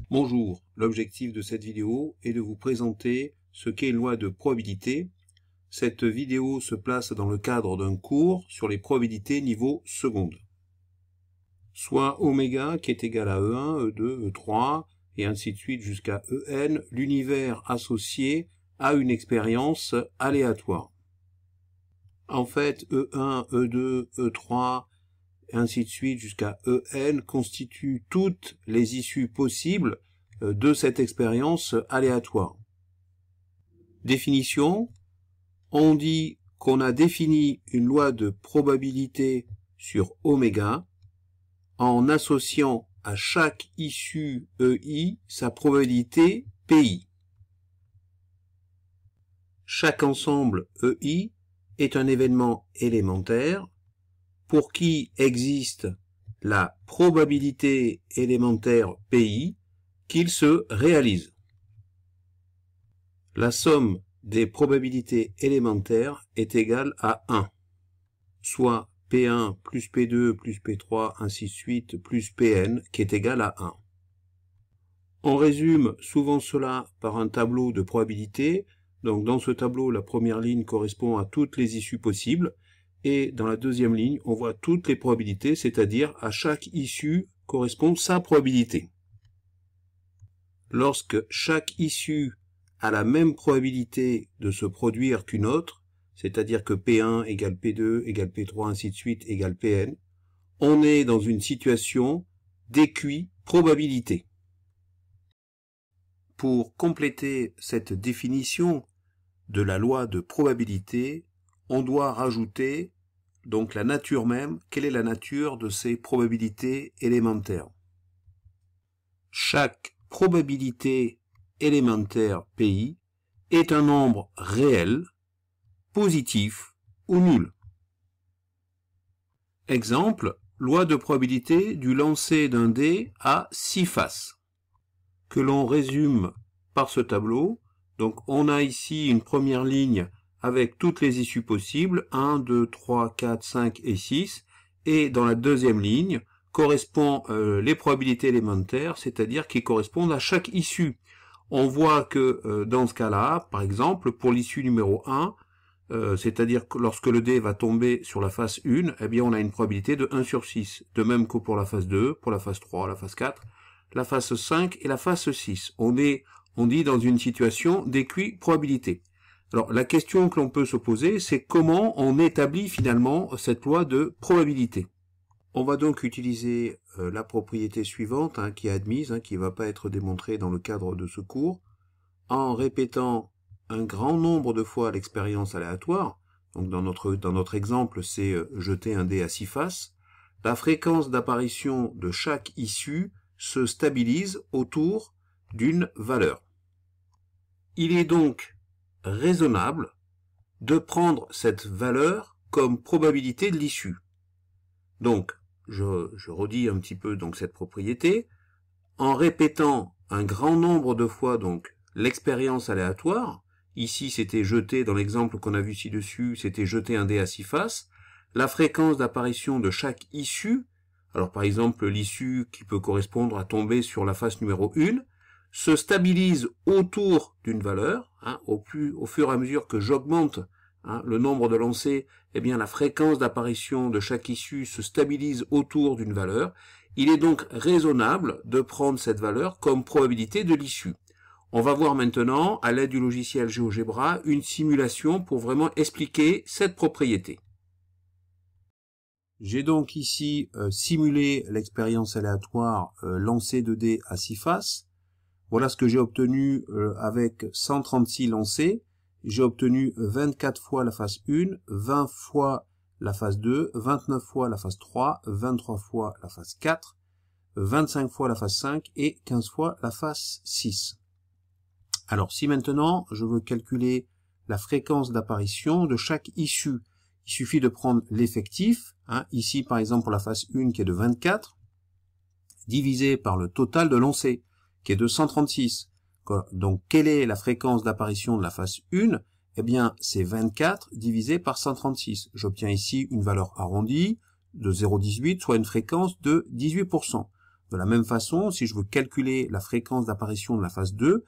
Bonjour, l'objectif de cette vidéo est de vous présenter ce qu'est une loi de probabilité. Cette vidéo se place dans le cadre d'un cours sur les probabilités niveau seconde. Soit oméga qui est égal à E1, E2, E3, et ainsi de suite jusqu'à En, l'univers associé à une expérience aléatoire. En fait, E1, E2, E3, et ainsi de suite jusqu'à En constituent toutes les issues possibles de cette expérience aléatoire. Définition, on dit qu'on a défini une loi de probabilité sur oméga en associant à chaque issue EI sa probabilité PI. Chaque ensemble EI est un événement élémentaire pour qui existe la probabilité élémentaire PI qu'il se réalise. La somme des probabilités élémentaires est égale à 1, soit P1 plus P2 plus P3 ainsi de suite plus Pn qui est égal à 1. On résume souvent cela par un tableau de probabilité. Donc dans ce tableau, la première ligne correspond à toutes les issues possibles. Et dans la deuxième ligne, on voit toutes les probabilités, c'est-à-dire à chaque issue correspond sa probabilité. Lorsque chaque issue a la même probabilité de se produire qu'une autre, c'est-à-dire que P1 égale P2 égale P3 ainsi de suite égale Pn, on est dans une situation d'équiprobabilité. Pour compléter cette définition de la loi de probabilité, on doit rajouter donc la nature même. Quelle est la nature de ces probabilités élémentaires? Chaque probabilité élémentaire PI est un nombre réel, positif ou nul. Exemple, loi de probabilité du lancer d'un dé à 6 faces, que l'on résume par ce tableau. Donc on a ici une première ligne avec toutes les issues possibles, 1, 2, 3, 4, 5 et 6, et dans la deuxième ligne correspond les probabilités élémentaires, c'est-à-dire qui correspondent à chaque issue. On voit que dans ce cas-là, par exemple, pour l'issue numéro 1, c'est-à-dire que lorsque le dé va tomber sur la face 1, eh bien on a une probabilité de 1 sur 6, de même que pour la face 2, pour la face 3, la face 4, la face 5 et la face 6. On dit dans une situation d'équiprobabilité. Alors, la question que l'on peut se poser, c'est comment on établit finalement cette loi de probabilité. On va donc utiliser la propriété suivante qui est admise, qui ne va pas être démontrée dans le cadre de ce cours, en répétant un grand nombre de fois l'expérience aléatoire. Donc, dans notre exemple, c'est jeter un dé à 6 faces. La fréquence d'apparition de chaque issue se stabilise autour d'une valeur. Il est donc raisonnable de prendre cette valeur comme probabilité de l'issue. Donc, je redis un petit peu donc cette propriété, en répétant un grand nombre de fois donc l'expérience aléatoire. Ici, c'était jeter, dans l'exemple qu'on a vu ci-dessus, c'était jeter un dé à 6 faces. La fréquence d'apparition de chaque issue, alors par exemple l'issue qui peut correspondre à tomber sur la face numéro 1, se stabilise autour d'une valeur, au fur et à mesure que j'augmente le nombre de lancers, eh bien la fréquence d'apparition de chaque issue se stabilise autour d'une valeur. Il est donc raisonnable de prendre cette valeur comme probabilité de l'issue. On va voir maintenant, à l'aide du logiciel GeoGebra, une simulation pour vraiment expliquer cette propriété. J'ai donc ici simulé l'expérience aléatoire lancer de dés à 6 faces. Voilà ce que j'ai obtenu avec 136 lancers. J'ai obtenu 24 fois la phase 1, 20 fois la phase 2, 29 fois la phase 3, 23 fois la phase 4, 25 fois la phase 5 et 15 fois la phase 6. Alors si maintenant je veux calculer la fréquence d'apparition de chaque issue, il suffit de prendre l'effectif, ici par exemple pour la phase 1 qui est de 24, divisé par le total de lancers, qui est de 136. Donc, quelle est la fréquence d'apparition de la phase 1? Eh bien, c'est 24 divisé par 136. J'obtiens ici une valeur arrondie de 0,18, soit une fréquence de 18%. De la même façon, si je veux calculer la fréquence d'apparition de la phase 2,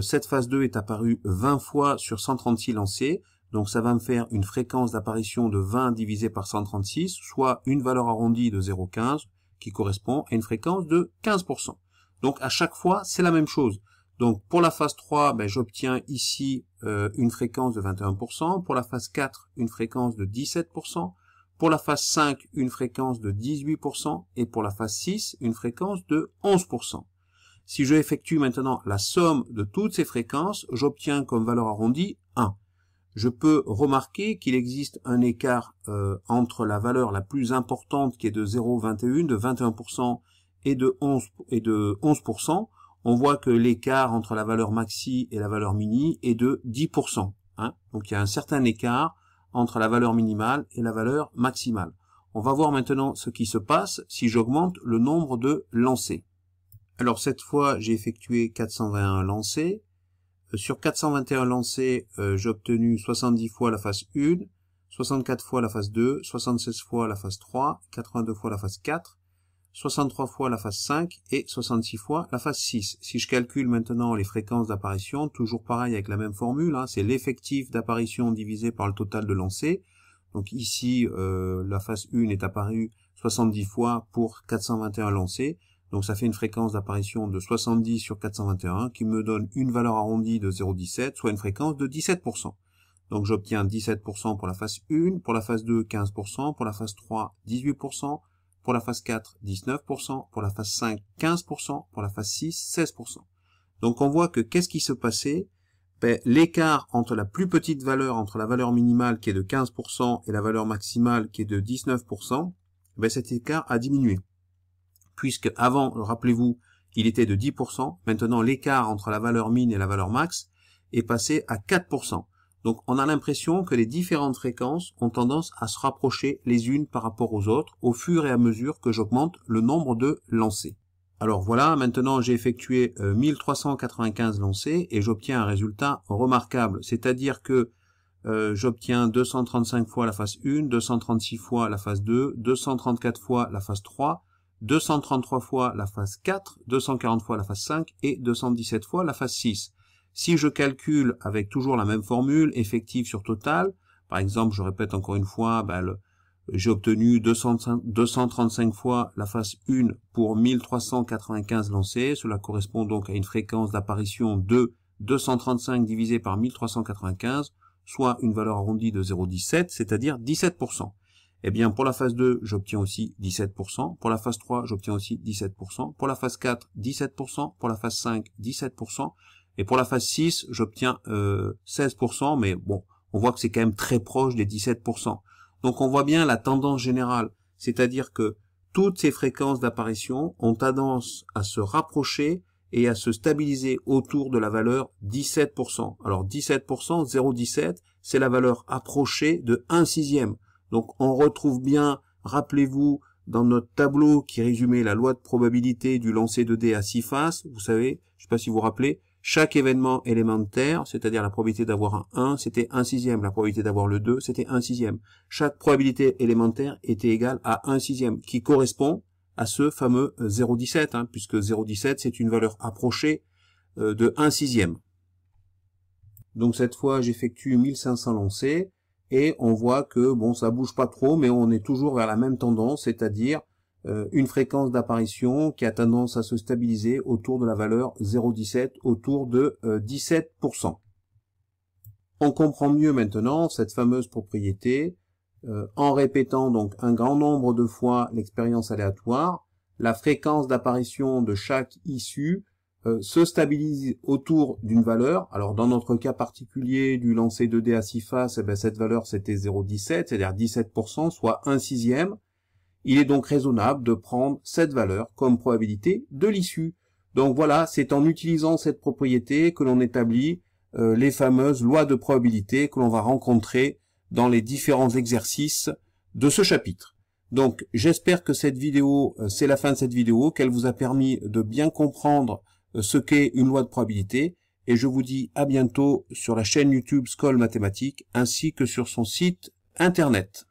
cette phase 2 est apparue 20 fois sur 136 lancers, donc ça va me faire une fréquence d'apparition de 20 divisé par 136, soit une valeur arrondie de 0,15, qui correspond à une fréquence de 15%. Donc à chaque fois, c'est la même chose. Donc pour la phase 3, ben, j'obtiens ici une fréquence de 21%, pour la phase 4, une fréquence de 17%, pour la phase 5, une fréquence de 18%, et pour la phase 6, une fréquence de 11%. Si je effectue maintenant la somme de toutes ces fréquences, j'obtiens comme valeur arrondie 1. Je peux remarquer qu'il existe un écart entre la valeur la plus importante qui est de 0,21, de 21% et de 11%. On voit que l'écart entre la valeur maxi et la valeur mini est de 10%. Donc il y a un certain écart entre la valeur minimale et la valeur maximale. On va voir maintenant ce qui se passe si j'augmente le nombre de lancers. Alors cette fois, j'ai effectué 421 lancers. Sur 421 lancers, j'ai obtenu 70 fois la phase 1, 64 fois la phase 2, 76 fois la phase 3, 82 fois la phase 4, 63 fois la phase 5 et 66 fois la phase 6. Si je calcule maintenant les fréquences d'apparition, toujours pareil avec la même formule, c'est l'effectif d'apparition divisé par le total de lancers. Donc ici, la phase 1 est apparue 70 fois pour 421 lancers. Donc ça fait une fréquence d'apparition de 70 sur 421 qui me donne une valeur arrondie de 0,17, soit une fréquence de 17%. Donc j'obtiens 17% pour la phase 1, pour la phase 2 15%, pour la phase 3 18%, pour la phase 4 19%, pour la phase 5 15%, pour la phase 6 16%. Donc on voit que qu'est-ce qui se passait? L'écart entre la plus petite valeur, entre la valeur minimale qui est de 15% et la valeur maximale qui est de 19%, cet écart a diminué. Puisque avant, rappelez-vous, il était de 10%, maintenant l'écart entre la valeur min et la valeur max est passé à 4%. Donc on a l'impression que les différentes fréquences ont tendance à se rapprocher les unes par rapport aux autres au fur et à mesure que j'augmente le nombre de lancers. Alors voilà, maintenant j'ai effectué 1395 lancers et j'obtiens un résultat remarquable, c'est-à-dire que j'obtiens 235 fois la phase 1, 236 fois la phase 2, 234 fois la phase 3, 233 fois la phase 4, 240 fois la phase 5 et 217 fois la phase 6. Si je calcule avec toujours la même formule, effectif sur total, par exemple, je répète encore une fois, j'ai obtenu 235 fois la phase 1 pour 1395 lancers. Cela correspond donc à une fréquence d'apparition de 235 divisé par 1395, soit une valeur arrondie de 0,17, c'est-à-dire 17%. Eh bien, pour la phase 2, j'obtiens aussi 17%. Pour la phase 3, j'obtiens aussi 17%. Pour la phase 4, 17%. Pour la phase 5, 17%. Et pour la phase 6, j'obtiens 16%. Mais bon, on voit que c'est quand même très proche des 17%. Donc, on voit bien la tendance générale. C'est-à-dire que toutes ces fréquences d'apparition ont tendance à se rapprocher et à se stabiliser autour de la valeur 17%. Alors, 17%, 0,17, c'est la valeur approchée de 1/6. Donc on retrouve bien, rappelez-vous, dans notre tableau qui résumait la loi de probabilité du lancer de dés à 6 faces, vous savez, je ne sais pas si vous vous rappelez, chaque événement élémentaire, c'est-à-dire la probabilité d'avoir un 1, c'était 1/6, la probabilité d'avoir le 2, c'était 1/6. Chaque probabilité élémentaire était égale à 1/6, qui correspond à ce fameux 0,17, puisque 0,17 c'est une valeur approchée de 1/6. Donc cette fois j'effectue 1500 lancers, et on voit que bon, ça bouge pas trop, mais on est toujours vers la même tendance, c'est-à-dire une fréquence d'apparition qui a tendance à se stabiliser autour de la valeur 0,17, autour de 17%. On comprend mieux maintenant cette fameuse propriété en répétant donc un grand nombre de fois l'expérience aléatoire. La fréquence d'apparition de chaque issue se stabilise autour d'une valeur. Alors dans notre cas particulier du lancer de dés à 6 faces, cette valeur c'était 0,17, c'est-à-dire 17%, soit 1/6. Il est donc raisonnable de prendre cette valeur comme probabilité de l'issue. Donc voilà, c'est en utilisant cette propriété que l'on établit les fameuses lois de probabilité que l'on va rencontrer dans les différents exercices de ce chapitre. Donc, j'espère que cette vidéo, c'est la fin de cette vidéo, qu'elle vous a permis de bien comprendre ce qu'est une loi de probabilité. Et je vous dis à bientôt sur la chaîne YouTube Skoll Mathématiques ainsi que sur son site internet.